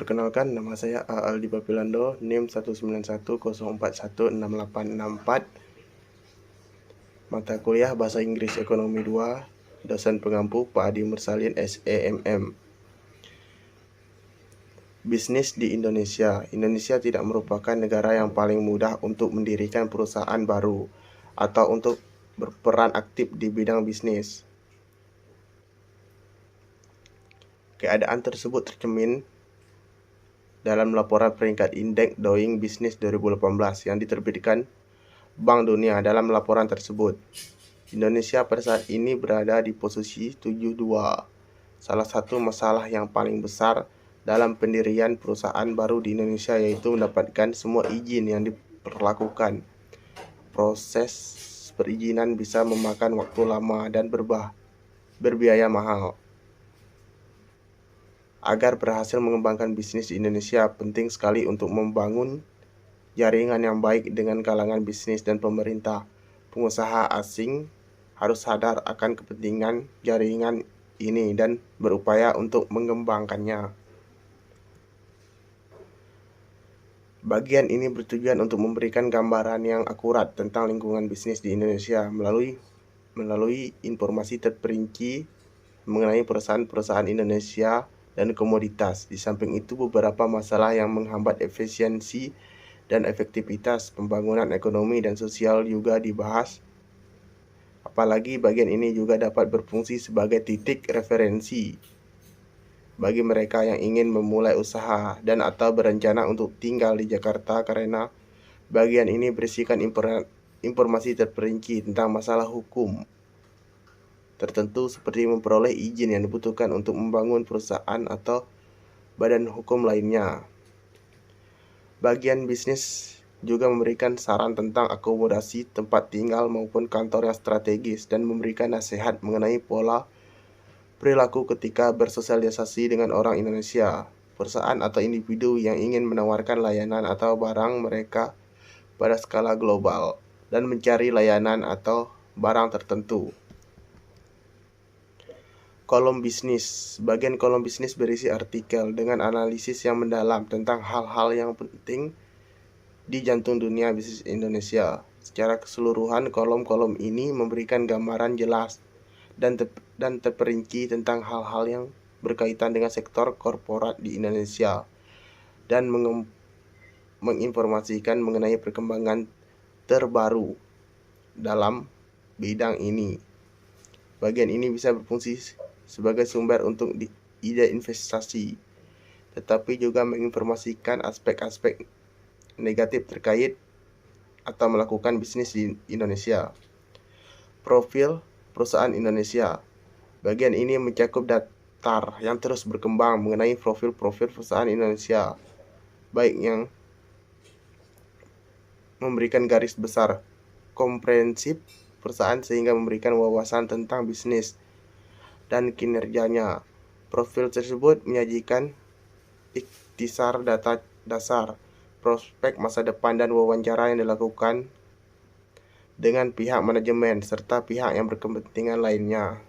Perkenalkan, nama saya Aldi Papilando, NIM 191041684. Mata kuliah Bahasa Inggris Ekonomi 2, dosen pengampu Pak Adi Mursalin SEMM. Bisnis di Indonesia. Indonesia tidak merupakan negara yang paling mudah untuk mendirikan perusahaan baru atau untuk berperan aktif di bidang bisnis. Keadaan tersebut tercermin dalam laporan peringkat Indeks Doing Business 2018 yang diterbitkan Bank Dunia. Dalam laporan tersebut, Indonesia pada saat ini berada di posisi 72. Salah satu masalah yang paling besar dalam pendirian perusahaan baru di Indonesia yaitu mendapatkan semua izin yang diperlakukan. Proses perizinan bisa memakan waktu lama dan berbiaya mahal. Agar berhasil mengembangkan bisnis di Indonesia, penting sekali untuk membangun jaringan yang baik dengan kalangan bisnis dan pemerintah. Pengusaha asing harus sadar akan kepentingan jaringan ini dan berupaya untuk mengembangkannya. Bagian ini bertujuan untuk memberikan gambaran yang akurat tentang lingkungan bisnis di Indonesia melalui informasi terperinci mengenai perusahaan-perusahaan Indonesia dan komoditas. Di samping itu, beberapa masalah yang menghambat efisiensi dan efektivitas pembangunan ekonomi dan sosial juga dibahas. Apalagi bagian ini juga dapat berfungsi sebagai titik referensi bagi mereka yang ingin memulai usaha dan atau berencana untuk tinggal di Jakarta, karena bagian ini berisikan informasi terperinci tentang masalah hukum tertentu seperti memperoleh izin yang dibutuhkan untuk membangun perusahaan atau badan hukum lainnya. Bagian bisnis juga memberikan saran tentang akomodasi tempat tinggal maupun kantor yang strategis dan memberikan nasihat mengenai pola perilaku ketika bersosialisasi dengan orang Indonesia, perusahaan atau individu yang ingin menawarkan layanan atau barang mereka pada skala global dan mencari layanan atau barang tertentu. Kolom bisnis. Bagian kolom bisnis berisi artikel dengan analisis yang mendalam tentang hal-hal yang penting di jantung dunia bisnis Indonesia. Secara keseluruhan, kolom-kolom ini memberikan gambaran jelas dan terperinci tentang hal-hal yang berkaitan dengan sektor korporat di Indonesia dan menginformasikan mengenai perkembangan terbaru dalam bidang ini. Bagian ini bisa berfungsi sebagai sumber untuk ide investasi, tetapi juga menginformasikan aspek-aspek negatif terkait atau melakukan bisnis di Indonesia. Profil perusahaan Indonesia. Bagian ini mencakup daftar yang terus berkembang mengenai profil-profil perusahaan Indonesia, baik yang memberikan garis besar komprehensif perusahaan sehingga memberikan wawasan tentang bisnis dan kinerjanya. Profil tersebut menyajikan ikhtisar data dasar, prospek masa depan dan wawancara yang dilakukan dengan pihak manajemen serta pihak yang berkepentingan lainnya.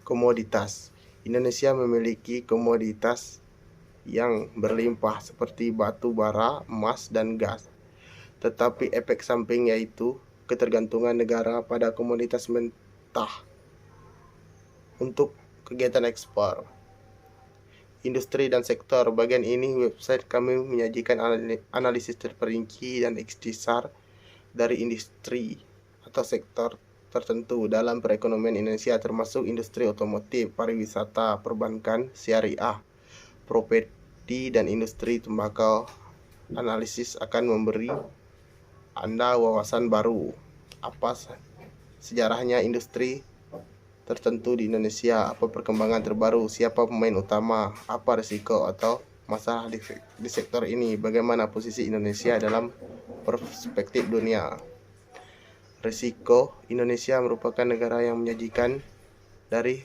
Komoditas. Indonesia memiliki komoditas yang berlimpah seperti batu bara, emas, dan gas. Tetapi efek samping yaitu ketergantungan negara pada komoditas mentah untuk kegiatan ekspor. Industri dan sektor. Bagian ini website kami menyajikan analisis terperinci dan ikhtisar dari industri atau sektor tertentu dalam perekonomian Indonesia, termasuk industri otomotif, pariwisata, perbankan, syariah, properti, dan industri tembakau. Analisis akan memberi Anda wawasan baru apa sejarahnya industri tertentu di Indonesia, apa perkembangan terbaru, siapa pemain utama, apa risiko atau masalah di sektor ini, bagaimana posisi Indonesia dalam perspektif dunia. Risiko. Indonesia merupakan negara yang menyajikan dari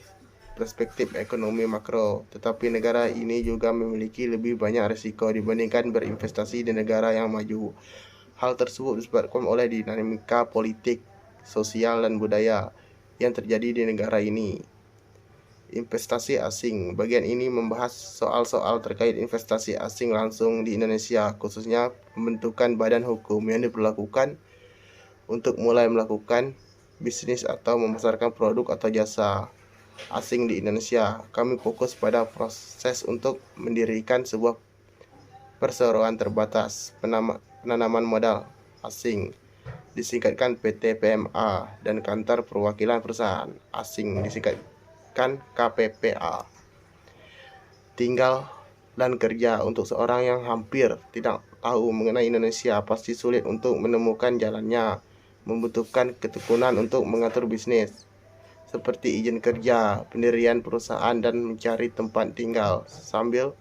perspektif ekonomi makro, tetapi negara ini juga memiliki lebih banyak risiko dibandingkan berinvestasi di negara yang maju. Hal tersebut disebabkan oleh dinamika politik, sosial, dan budaya yang terjadi di negara ini. investasi asing. Bagian ini membahas soal-soal terkait investasi asing langsung di Indonesia, khususnya pembentukan badan hukum yang diperlakukan untuk mulai melakukan bisnis atau memasarkan produk atau jasa asing di Indonesia. Kami fokus pada proses untuk mendirikan sebuah perseroan terbatas penanaman modal asing, disingkatkan PT PMA, dan kantor perwakilan perusahaan asing, disingkatkan KPPA. Tinggal dan kerja. Untuk seorang yang hampir tidak tahu mengenai Indonesia, pasti sulit untuk menemukan jalannya. Membutuhkan ketekunan untuk mengatur bisnis, seperti izin kerja, pendirian perusahaan, dan mencari tempat tinggal, sambil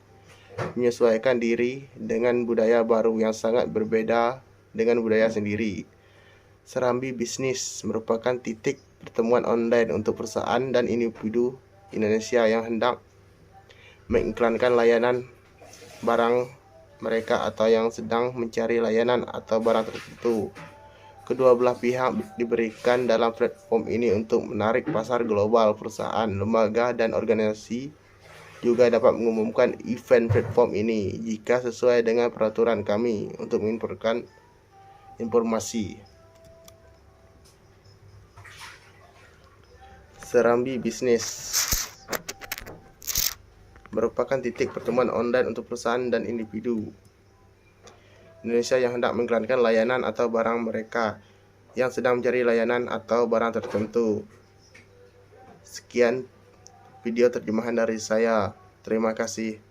menyesuaikan diri dengan budaya baru yang sangat berbeda dengan budaya sendiri. Serambi Bisnis merupakan titik pertemuan online untuk perusahaan dan individu Indonesia yang hendak mengiklankan layanan barang mereka atau yang sedang mencari layanan atau barang tertentu. Kedua belah pihak diberikan dalam platform ini untuk menarik pasar global. Perusahaan, lembaga, dan organisasi juga dapat mengumumkan event platform ini jika sesuai dengan peraturan kami untuk menginfokan informasi. Serambi Bisnis merupakan titik pertemuan online untuk perusahaan dan individu Indonesia yang hendak mengiklankan layanan atau barang mereka yang sedang mencari layanan atau barang tertentu. Sekian video terjemahan dari saya. Terima kasih.